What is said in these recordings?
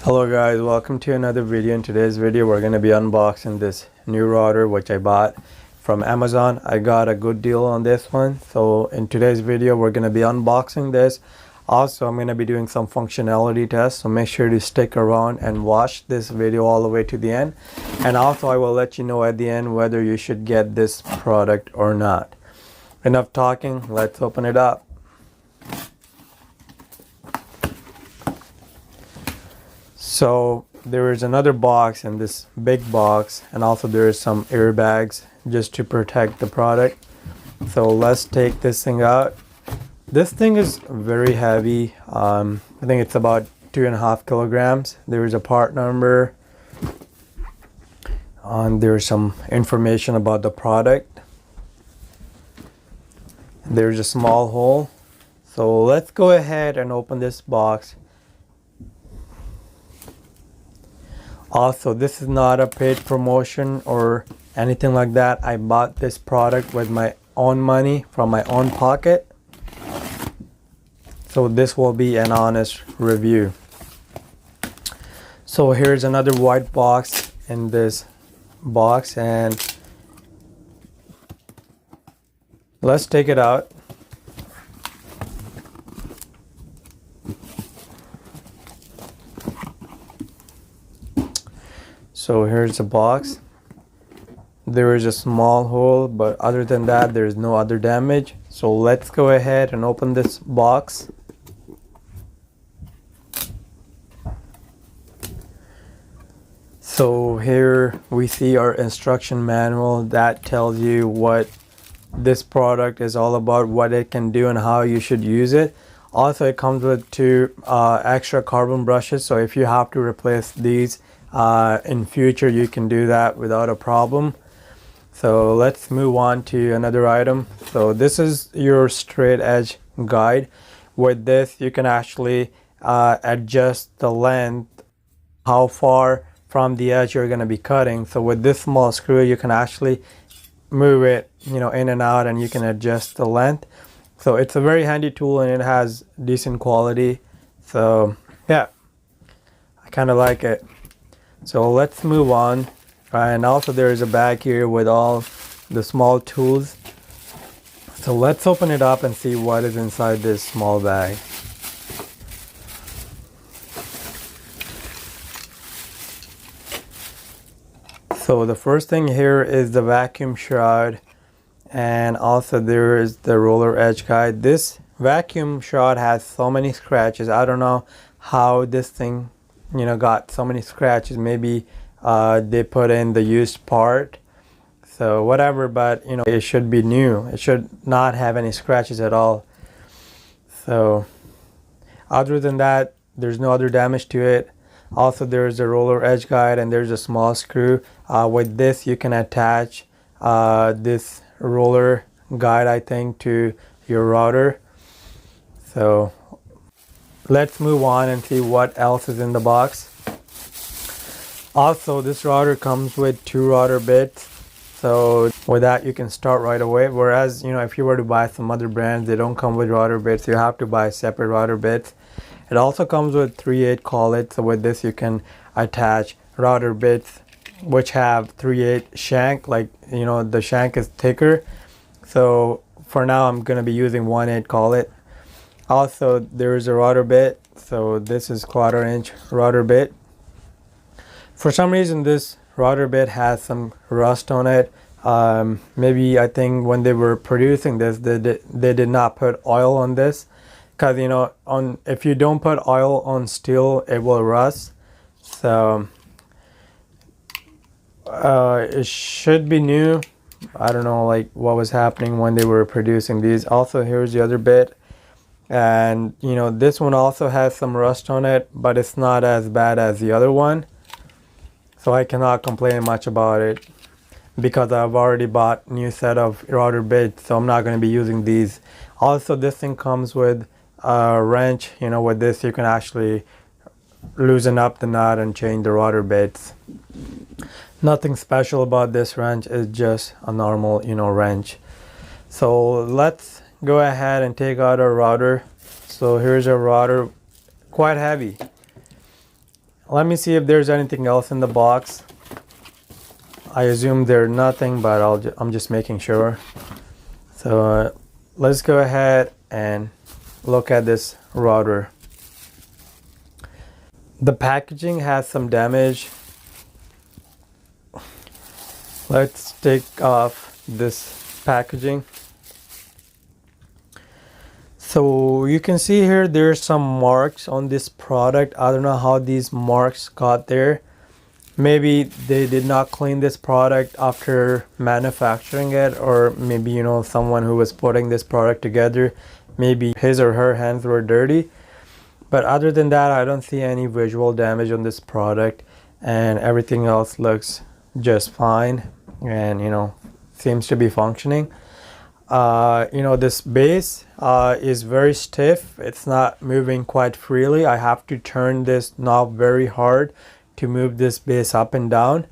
Hello guys, welcome to another video. In today's video we're going to be unboxing this new router which I bought from Amazon. I got a good deal on this one, so in today's video we're going to be unboxing this. Also, I'm going to be doing some functionality tests, so make sure to stick around and watch this video all the way to the end. And also I will let you know at the end whether you should get this product or not. Enough talking, let's open it up. So there is another box in this big box, and also there is some airbags just to protect the product. So let's take this thing out. This thing is very heavy. I think it's about 2.5 kilograms. There is a part number, and there's some information about the product. There's a small hole. So let's go ahead and open this box. Also, this is not a paid promotion or anything like that. I bought this product with my own money from my own pocket. So this will be an honest review. So here's another white box in this box, and let's take it out. So here's the box. There is a small hole, but other than that there is no other damage. So let's go ahead and open this box. So here we see our instruction manual that tells you what this product is all about, what it can do and how you should use it. Also, it comes with two extra carbon brushes, so if you have to replace these in future, you can do that without a problem. So let's move on to another item. So this is your straight edge guide. With this you can actually adjust the length, how far from the edge you're going to be cutting. So with this small screw you can actually move it, in and out, and you can adjust the length. So it's a very handy tool, and it has decent quality. So yeah, I kind of like it. So let's move on. And also there is a bag here with all the small tools. So let's open it up and see what is inside this small bag. So the first thing here is the vacuum shroud, and also there is the roller edge guide. This vacuum shroud has so many scratches. I don't know how this thing got so many scratches. Maybe they put in the used part, so whatever, but it should be new. It should not have any scratches at all. So other than that, there's no other damage to it. Also, there's a roller edge guide, and there's a small screw. With this you can attach this roller guide, I think, to your router. So let's move on and see what else is in the box. Also, this router comes with 2 router bits. So with that you can start right away. Whereas, if you were to buy some other brands, they don't come with router bits. You have to buy separate router bits. It also comes with 3/8 collet. So with this you can attach router bits which have 3/8 shank, like the shank is thicker. So for now I'm going to be using 1/8 collet. Also, there is a router bit. So this is 1/4 inch router bit. For some reason this router bit has some rust on it. Maybe, I think when they were producing this, they did not put oil on this, because if you don't put oil on steel, it will rust. So it should be new. I don't know what was happening when they were producing these. Also, here's the other bit. And this one also has some rust on it, but it's not as bad as the other one. So I cannot complain much about it, because I've already bought new set of router bits, so I'm not going to be using these. Also, this thing comes with a wrench. With this you can actually loosen up the nut and change the router bits. Nothing special about this wrench. It's just a normal wrench. So let's go ahead and take out our router. So here's our router, quite heavy. let me see if there's anything else in the box. I assume there's nothing, but I'm just making sure. So let's go ahead and look at this router. The packaging has some damage. Let's take off this packaging. So you can see here there's some marks on this product. I don't know how these marks got there. Maybe they did not clean this product after manufacturing it, or maybe, you know, someone who was putting this product together, maybe his or her hands were dirty. But other than that, I don't see any visual damage on this product, and everything else looks just fine and, you know, seems to be functioning. You know, this base is very stiff. It's not moving quite freely. I have to turn this knob very hard to move this base up and down.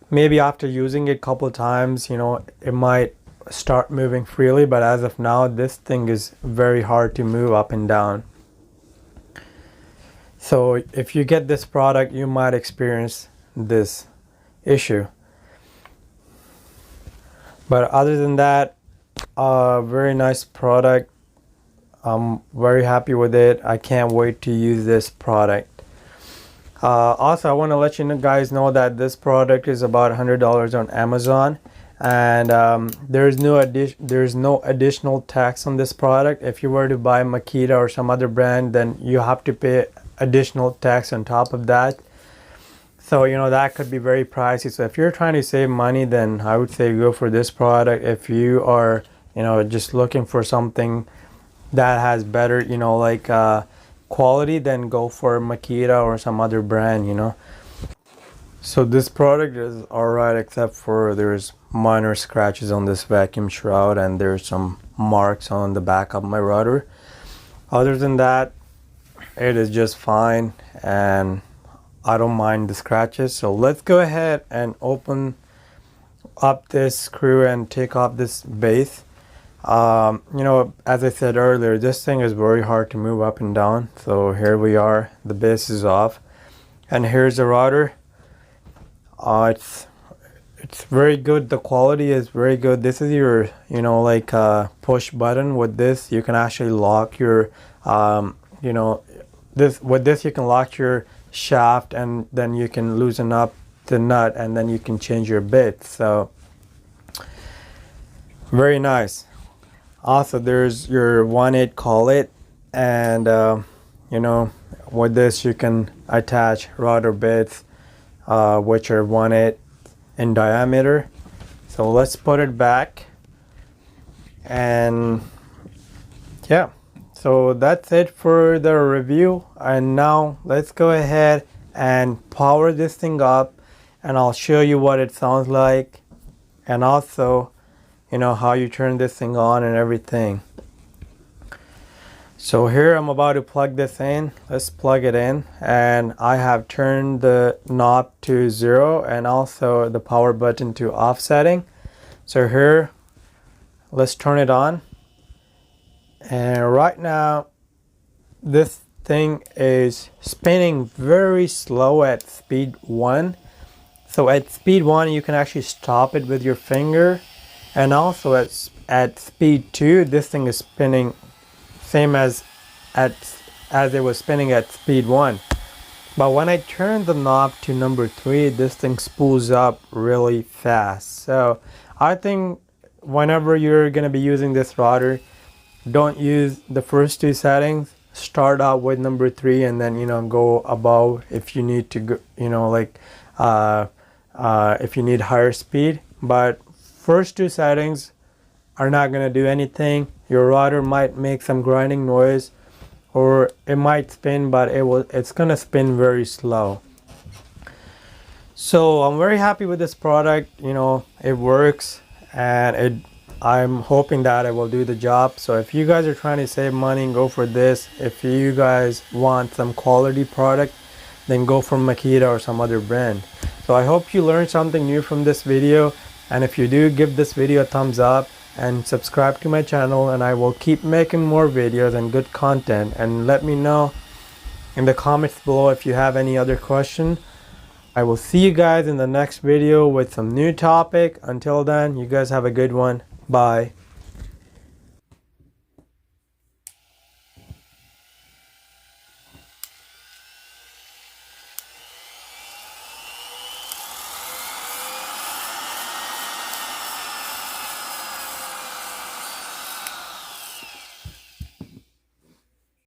Maybe after using it a couple times, you know, it might start moving freely, but as of now, this thing is very hard to move up and down. So if you get this product, you might experience this issue. But other than that, very nice product. I'm very happy with it. I can't wait to use this product. Also, I want to let you guys know that this product is about $100 on Amazon, and there's no additional tax on this product. If you were to buy Makita or some other brand, then you have to pay additional tax on top of that. So, you know, that could be very pricey. So if you're trying to save money, then I would say go for this product. If you are, you know, just looking for something that has better, you know, like quality, then go for Makita or some other brand, you know. So this product is alright, except for there's minor scratches on this vacuum shroud, and there's some marks on the back of my router. Other than that, it is just fine, and I don't mind the scratches. So let's go ahead and open up this screw and take off this base. You know, as I said earlier, this thing is very hard to move up and down. So here we are, the base is off, and here's the router. It's very good. The quality is very good. This is your, you know, like push button. With this you can actually lock your you know, with this you can lock your shaft, and then you can loosen up the nut, and then you can change your bits. So very nice. Also, there's your 1/8 collet, and you know, with this you can attach router bits which are 1/8 in diameter. So let's put it back, and yeah, so that's it for the review. And now let's go ahead and power this thing up, and I'll show you what it sounds like, and also, you know, how you turn this thing on and everything. So here I'm about to plug this in. Let's plug it in, and I have turned the knob to 0 and also the power button to off setting. So here, let's turn it on, and right now this thing is spinning very slow at speed 1. So at speed 1 you can actually stop it with your finger, and also at speed 2 this thing is spinning same as it was spinning at speed 1. But when I turn the knob to number 3, this thing spools up really fast. So I think whenever you're gonna be using this router, don't use the first 2 settings. Start out with number 3, and then, you know, go above if you need to go, you know, like if you need higher speed. But first 2 settings are not going to do anything. Your router might make some grinding noise, or it might spin, but it's going to spin very slow. So I'm very happy with this product. You know, it works, and I'm hoping that it will do the job. So if you guys are trying to save money, go for this. If you guys want some quality product, then go for Makita or some other brand. So I hope you learned something new from this video, and if you do, give this video a thumbs up and subscribe to my channel, and I will keep making more videos and good content. And let me know in the comments below if you have any other question. I will see you guys in the next video with some new topic. Until then, you guys have a good one. Bye.